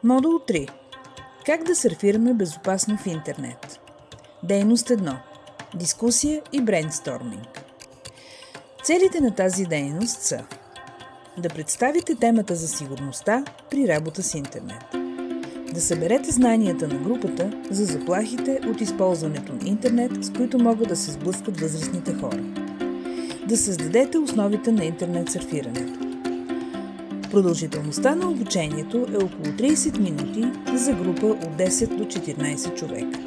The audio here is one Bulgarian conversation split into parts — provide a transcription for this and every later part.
Модул 3. Как да сърфираме безопасно в интернет? Дейност 1. Дискусия и брейнсторминг. Целите на тази дейност са: да представите темата за сигурността при работа с интернет, да съберете знанията на групата за заплахите от използването на интернет, с които могат да се сблъскат възрастните хора, да създадете основите на интернет сърфирането. Продължителността на обучението е около 30 минути за група от 10 до 14 човека.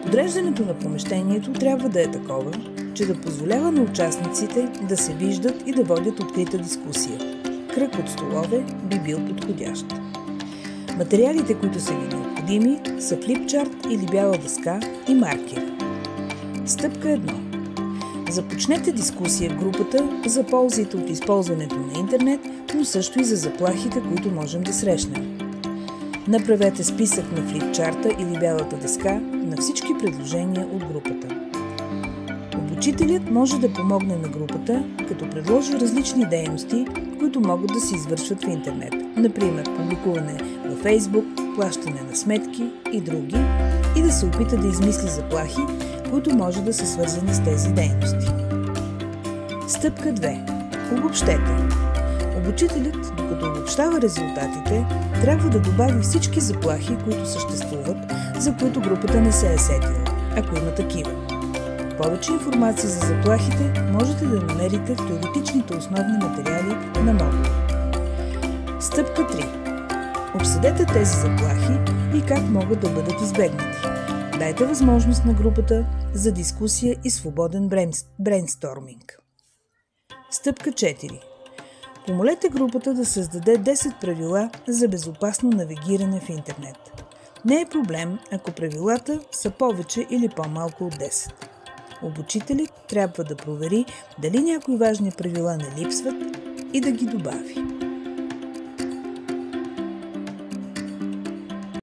Подреждането на помещението трябва да е такова, че да позволява на участниците да се виждат и да водят открита дискусия. Кръг от столове би бил подходящ. Материалите, които са ви необходими, са флипчарт или бяла дъска и маркер. Стъпка 1. Започнете дискусия в групата за ползите от използването на интернет, но също и за заплахите, които можем да срещнем. Направете списък на флипчарта или бялата дъска на всички предложения от групата. Обучителят може да помогне на групата, като предложи различни дейности, които могат да се извършват в интернет. Например, публикуване във Facebook, плащане на сметки и други, и да се опита да измисли заплахи, които може да са свързани с тези дейности. Стъпка 2. Обобщете. Обучителят, докато обобщава резултатите, трябва да добави всички заплахи, които съществуват, за които групата не се е сетила, ако има такива. Повече информация за заплахите можете да намерите в теоретичните основни материали на модула. Стъпка 3. Обсъдете тези заплахи и как могат да бъдат избегнати. Дайте възможност на групата за дискусия и свободен брейнсторминг. Стъпка 4. Помолете групата да създаде 10 правила за безопасно навигиране в интернет. Не е проблем, ако правилата са повече или по-малко от 10. Обучителят трябва да провери дали някои важни правила не липсват и да ги добави.